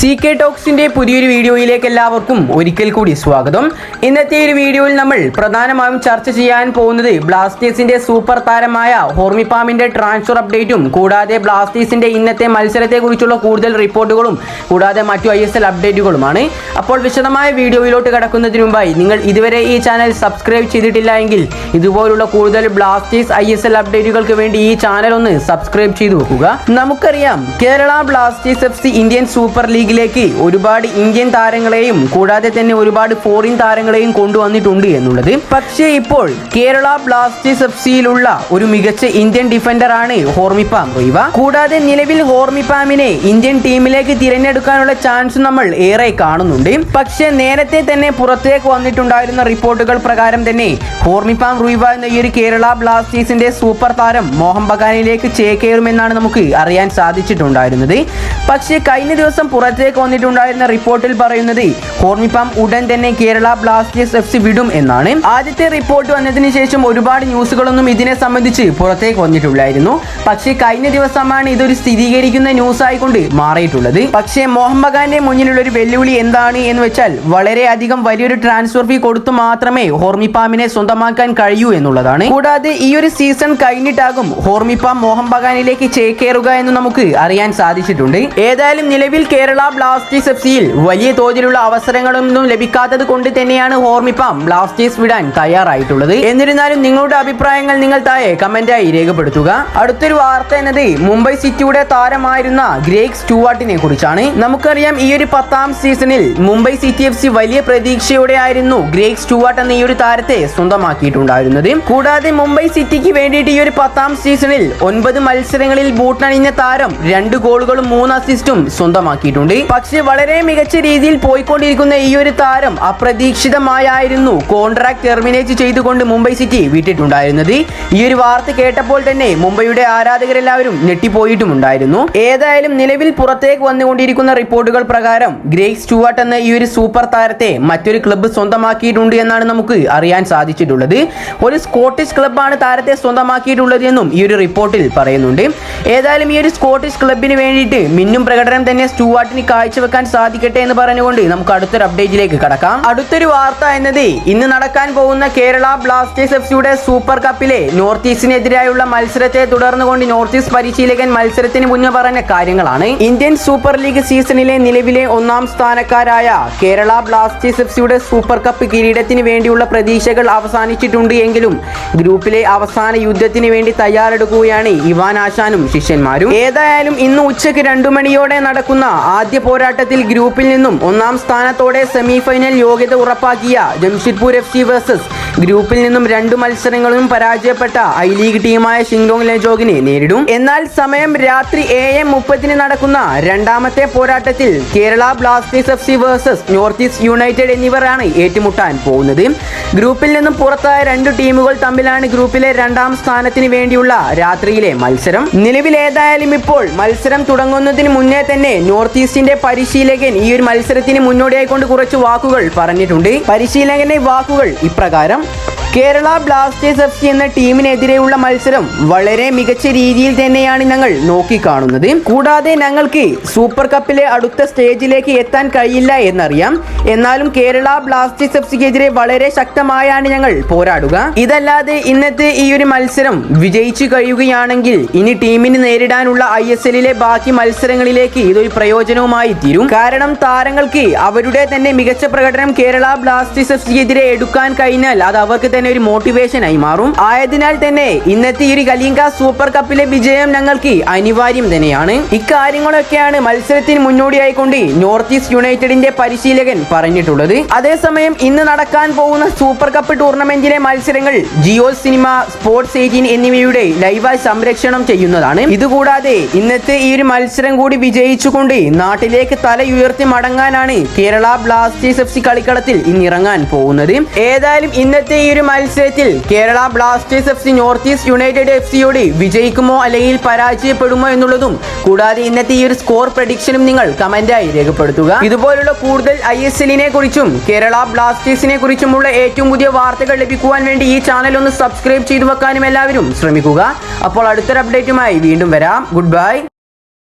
CK ടോക്സിന്റെ പുതിയൊരു വീഡിയോയിലേക്ക് എല്ലാവർക്കും ഒരിക്കൽ കൂടി സ്വാഗതം. ഇന്നത്തെ ഒരു വീഡിയോയിൽ നമ്മൾ പ്രധാനമായും ചർച്ച ചെയ്യാൻ പോകുന്നത് ബ്ലാസ്റ്റേഴ്സിന്റെ സൂപ്പർ താരമായ ഹോർമിപ്പാമിന്റെ ട്രാൻസ്ഫർ അപ്ഡേറ്റും കൂടാതെ ബ്ലാസ്റ്റേഴ്സിന്റെ ഇന്നത്തെ മത്സരത്തെക്കുറിച്ചുള്ള കൂടുതൽ റിപ്പോർട്ടുകളും കൂടാതെ മറ്റു ISL അപ്ഡേറ്റുകളുമാണ്. അപ്പോൾ വിശദമായ വീഡിയോയിലോട്ട് കടക്കുന്നതിന് മുമ്പായി നിങ്ങൾ ഇതുവരെ ഈ ചാനൽ സബ്സ്ക്രൈബ് ചെയ്തിട്ടില്ല എങ്കിൽ ഇതുപോലുള്ള കൂടുതൽ ബ്ലാസ്റ്റേഴ്സ് ISL അപ്ഡേറ്റുകൾക്ക് വേണ്ടി ഈ ചാനൽ ഒന്ന് സബ്സ്ക്രൈബ് ചെയ്തു വെക്കുക. നമുക്കറിയാം Kerala Blasters FC Indian super ലീഗിലേക്ക് ഒരുപാട് ഇന്ത്യൻ താരങ്ങളെയും കൂടാതെ തന്നെ ഒരുപാട് ഫോറിൻ താരങ്ങളെയും കൊണ്ടുവന്നിട്ടുണ്ട് എന്നുള്ളത്. പക്ഷേ ഇപ്പോൾ കേരള ബ്ലാസ്റ്റേഴ്സ് FCയിലുള്ള ഒരു മികച്ച ഇന്ത്യൻ ഡിഫൻഡർ ആണ് ഹോർമിപ്പാം റീവ. കൂടാതെ നിലവിൽ ഹോർമിപ്പാമിനെ ഇന്ത്യൻ ടീമിലേക്ക് തിരഞ്ഞെടുക്കാനുള്ള ചാൻസ് നമ്മൾ ഏറെ കാണുന്നുണ്ട്. പക്ഷേ നേരത്തെ തന്നെ പുറത്തേക്ക് വന്നിട്ടുണ്ടായിരുന്ന റിപ്പോർട്ടുകൾ പ്രകാരം തന്നെ ഹോർമിപ്പാം റീവ എന്ന ഈ ഒരു കേരള ബ്ലാസ്റ്റേഴ്സിന്റെ സൂപ്പർ താരം മോഹൻ ബഗാനിലേക്ക് ചേക്കേറുമെന്നാണ് നമുക്ക് അറിയാൻ സാധിച്ചിട്ടുണ്ടായിരുന്നത്. പക്ഷേ കഴിഞ്ഞ ദിവസം പുറത്തേക്ക് വന്നിട്ടുണ്ടായിരുന്ന റിപ്പോർട്ടിൽ പറയുന്നത് ഹോർമിപ്പാം ഉടൻ തന്നെ കേരള ബ്ലാസ്റ്റേഴ്സ് FC വിടും എന്നാണ്. ആദ്യത്തെ റിപ്പോർട്ട് വന്നതിന് ശേഷം ഒരുപാട് ന്യൂസുകളൊന്നും ഇതിനെ സംബന്ധിച്ച് പുറത്തേക്ക് വന്നിട്ടില്ലായിരുന്നു. പക്ഷേ കഴിഞ്ഞ ദിവസമാണ് ഇതൊരു സ്ഥിരീകരിക്കുന്ന ന്യൂസ് ആയിക്കൊണ്ട് മാറിയിട്ടുള്ളത്. പക്ഷേ മോഹൻ ബഗാന്റെ മുന്നിലുള്ള ഒരു വെല്ലുവിളി എന്താണ് എന്ന് വെച്ചാൽ വളരെയധികം വലിയൊരു ട്രാൻസ്ഫർ ഫീ കൊടുത്തു മാത്രമേ ഹോർമിപ്പാമിനെ സ്വന്തമാക്കാൻ കഴിയൂ എന്നുള്ളതാണ്. കൂടാതെ ഈ ഒരു സീസൺ കഴിഞ്ഞിട്ടാകും ഹോർമിപ്പാം മോഹൻ ബഗാനിലേക്ക് ചേക്കേറുക എന്ന് നമുക്ക് അറിയാൻ സാധിച്ചിട്ടുണ്ട്. ഏതായാലും നിലവിൽ കേരള ബ്ലാസ്റ്റേഴ്സ് FCയിൽ വലിയ തോതിലുള്ള അവസരങ്ങളൊന്നും ലഭിക്കാത്തത് കൊണ്ട് തന്നെയാണ് ഹോർമിപ്പാം ബ്ലാസ്റ്റേഴ്സ് വിടാൻ തയ്യാറായിട്ടുള്ളത്. എന്നിരുന്നാലും നിങ്ങളുടെ അഭിപ്രായങ്ങൾ നിങ്ങൾ താഴെ കമന്റായി രേഖപ്പെടുത്തുക. അടുത്തൊരു വാർത്ത എന്നത് മുംബൈ സിറ്റിയുടെ താരമായിരുന്ന ഗ്രേഗ് സ്റ്റുവാർട്ടിനെ കുറിച്ചാണ്. നമുക്കറിയാം ഈ ഒരു 10ാം സീസണിൽ മുംബൈ സിറ്റി FC വലിയ പ്രതീക്ഷയോടെ ആയിരുന്നു ഗ്രേഗ് സ്റ്റുവാർട്ട് എന്ന ഈ ഒരു താരത്തെ സ്വന്തമാക്കിയിട്ടുണ്ടായിരുന്നത്. കൂടാതെ മുംബൈ സിറ്റിക്ക് വേണ്ടിയിട്ട് ഈ ഒരു 10ാം സീസണിൽ 9 മത്സരങ്ങളിൽ ബൂട്ടണിഞ്ഞ താരം 2 ഗോളുകളും 3 അസിസ്റ്റും സ്വന്തമാക്കിയിട്ടുണ്ട്. പക്ഷേ വളരെ മികച്ച രീതിയിൽ പോയിക്കൊണ്ടിരിക്കുന്ന ഈ ഒരു താരം അപ്രതീക്ഷിതമായിരുന്നു കോൺട്രാക്ട് ടെർമിനേറ്റ് ചെയ്തുകൊണ്ട് മുംബൈ സിറ്റി വിട്ടിട്ടുണ്ടായിരുന്നത്. ഈ ഒരു വാർത്ത കേട്ടപ്പോൾ തന്നെ മുംബൈയുടെ ആരാധകരെല്ലാവരും ഞെട്ടിപ്പോയിട്ടുമുണ്ടായിരുന്നു. ഏതായാലും നിലവിൽ പുറത്തേക്ക് വന്നുകൊണ്ടിരിക്കുന്ന റിപ്പോർട്ടുകൾ പ്രകാരം ഗ്രേഗ് സ്റ്റുവാർട്ട് എന്ന ഈ ഒരു സൂപ്പർ താരത്തെ മറ്റൊരു ക്ലബ്ബ് സ്വന്തമാക്കിയിട്ടുണ്ട് എന്നാണ് നമുക്ക് അറിയാൻ സാധിച്ചിട്ടുള്ളത്. ഒരു സ്കോട്ടിഷ് ക്ലബ്ബാണ് താരത്തെ സ്വന്തമാക്കിയിട്ടുള്ളത് എന്നും ഈ ഒരു റിപ്പോർട്ടിൽ പറയുന്നുണ്ട്. ഏതായാലും ഈ ഒരു സ്കോട്ടിഷ് ക്ലബ്ബിന് വേണ്ടിയിട്ട് മിന്നും പ്രകടനം തന്നെ സ്റ്റുവാർട്ടിന് കാഴ്ചവെക്കാൻ സാധിക്കട്ടെ എന്ന് പറഞ്ഞുകൊണ്ട് നമുക്ക് അടുത്തൊരു അപ്ഡേറ്റിലേക്ക് കടക്കാം. അടുത്തൊരു വാർത്ത എന്നത് ഇന്ന് നടക്കാൻ പോകുന്ന കേരള ബ്ലാസ്റ്റേഴ്സ് FCയുടെ സൂപ്പർ കപ്പിലെ നോർത്ത് ഈസ്റ്റിനെതിരായുള്ള മത്സരത്തെ തുടർന്നുകൊണ്ട് നോർത്ത് ഈസ്റ്റ് പരിശീലകൻ മത്സരത്തിന് മുന്നേ പറഞ്ഞ കാര്യങ്ങളാണ്. ഇന്ത്യൻ സൂപ്പർ ലീഗ് സീസണിലെ നിലവിലെ 1ാം സ്ഥാനക്കാരായ കേരള ബ്ലാസ്റ്റേഴ്സ് FCയുടെ സൂപ്പർ കപ്പ് കിരീടത്തിന് വേണ്ടിയുള്ള പ്രതീക്ഷകൾ അവസാനിച്ചിട്ടുണ്ട് എങ്കിലും ഗ്രൂപ്പിലെ അവസാന യുദ്ധത്തിന് വേണ്ടി തയ്യാറെടുക്കുകയാണ് ഇവാൻ ആശാനും ശിഷ്യന്മാരും. ഏതായാലും ഇന്ന് ഉച്ചയ്ക്ക് 2 മണിയോടെ നടക്കുന്ന ആദ്യ പോരാട്ടത്തിൽ ഗ്രൂപ്പിൽ നിന്നും 1ാം സ്ഥാനത്തോടെ സെമിഫൈനൽ യോഗ്യത ഉറപ്പാക്കിയ ജംഷഡ്പൂർ FC വേഴ്സസ് ഗ്രൂപ്പിൽ നിന്നും 2 മത്സരങ്ങളും പരാജയപ്പെട്ട ഐ ലീഗ് ടീമായ ഷിങ്കോങ് ലെജോഗിനെ നേരിടും. എന്നാൽ സമയം രാത്രി 7:30 നടക്കുന്ന രണ്ടാമത്തെ പോരാട്ടത്തിൽ Kerala Blasters FC versus north East United എന്നിവരാണ് ഏറ്റുമുട്ടാൻ പോകുന്നത്. ഗ്രൂപ്പിൽ നിന്നും പുറത്തായ 2 ടീമുകൾ തമ്മിലാണ് ഗ്രൂപ്പിലെ 2ാം സ്ഥാനത്തിന് വേണ്ടിയുള്ള രാത്രിയിലെ മത്സരം. നിലവിൽ ഏതായാലും ഇപ്പോൾ മത്സരം തുടങ്ങുന്നതിന് മുന്നേ തന്നെ നോർത്ത് ഈസ്റ്റിന്റെ പരിശീലകൻ ഈ ഒരു മത്സരത്തിന് മുന്നോടിയായിക്കൊണ്ട് കുറച്ച് വാക്കുകൾ പറഞ്ഞിട്ടുണ്ട്. പരിശീലകന്റെ വാക്കുകൾ ഇപ്രകാരം: കേരള ബ്ലാസ്റ്റേഴ്സ് FC എന്ന ടീമിനെതിരെയുള്ള മത്സരം വളരെ മികച്ച രീതിയിൽ തന്നെയാണ് ഞങ്ങൾ നോക്കിക്കാണുന്നത്. കൂടാതെ ഞങ്ങൾക്ക് സൂപ്പർ കപ്പിലെ അടുത്ത സ്റ്റേജിലേക്ക് എത്താൻ കഴിയില്ല എന്നറിയാം. എന്നാലും കേരള ബ്ലാസ്റ്റേഴ്സ് FCക്കെതിരെ വളരെ ശക്തമായാണ് ഞങ്ങൾ പോരാടുക. ഇതല്ലാതെ ഇന്നത്തെ ഈ ഒരു മത്സരം വിജയിച്ചു കഴിയുകയാണെങ്കിൽ ഇനി ടീമിന് നേരിടാനുള്ള ISLലെ ബാക്കി മത്സരങ്ങളിലേക്ക് ഇതൊരു പ്രയോജനവുമായി തീരും. കാരണം താരങ്ങൾക്ക് അവരുടെ തന്നെ മികച്ച പ്രകടനം കേരള ബ്ലാസ്റ്റേഴ്സ് FCക്കെതിരെ എടുക്കാൻ കഴിഞ്ഞാൽ അത് അവർക്ക് തന്നെ ഒരു മോട്ടിവേഷൻ ആയി മാറും. ആയതിനാൽ തന്നെ ഇന്നത്തെ ഈ ഒരു കലിംഗ സൂപ്പർ കപ്പിലെ വിജയം ഞങ്ങൾക്ക് അനിവാര്യം തന്നെയാണ്. ഇക്കാര്യങ്ങളൊക്കെയാണ് മത്സരത്തിന് മുന്നോടിയായിക്കൊണ്ട് നോർത്ത് ഈസ്റ്റ് യുണൈറ്റഡിന്റെ പരിശീലകൻ പറഞ്ഞിട്ടുള്ളത്. അതേസമയം ഇന്ന് നടക്കാൻ പോകുന്ന സൂപ്പർ കപ്പ് ടൂർണമെന്റിലെ മത്സരങ്ങൾ ജിയോ സിനിമ, സ്പോർട്സ് 18 എന്നിവയുടെ ലൈവായി സംരക്ഷണം ചെയ്യുന്നതാണ്. ഇതുകൂടാതെ ഇന്നത്തെ ഈ ഒരു മത്സരം കൂടി വിജയിച്ചുകൊണ്ട് നാട്ടിലേക്ക് തല ഉയർത്തി മടങ്ങാനാണ് കേരള ബ്ലാസ്റ്റേഴ്സ് FC കളിക്കളത്തിൽ ഇന്നിറങ്ങാൻ പോകുന്നത്. ഏതായാലും ഇന്നത്തെ ഈ ഒരു മത്സരത്തിൽ Kerala Blasters FC North East United FCയോട് വിജയിക്കുമോ അല്ലെങ്കിൽ പരാജയപ്പെടുമോ എന്നുള്ളതും കൂടാതെ ഇന്നത്തെ ഈ ഒരു സ്കോർ പ്രഡിക്ഷനും നിങ്ങൾ കമന്റായി രേഖപ്പെടുത്തുക. ഇതുപോലുള്ള കൂടുതൽ ISLനെ കുറിച്ചും കേരള ബ്ലാസ്റ്റേഴ്സിനെ കുറിച്ചുമുള്ള ഏറ്റവും പുതിയ വാർത്തകൾ ലഭിക്കുവാൻ വേണ്ടി ഈ ചാനൽ ഒന്ന് സബ്സ്ക്രൈബ് ചെയ്തു വെക്കാനും എല്ലാവരും ശ്രമിക്കുക. അപ്പോൾ അടുത്തൊരു അപ്ഡേറ്റുമായി വീണ്ടും വരാം. Good bye.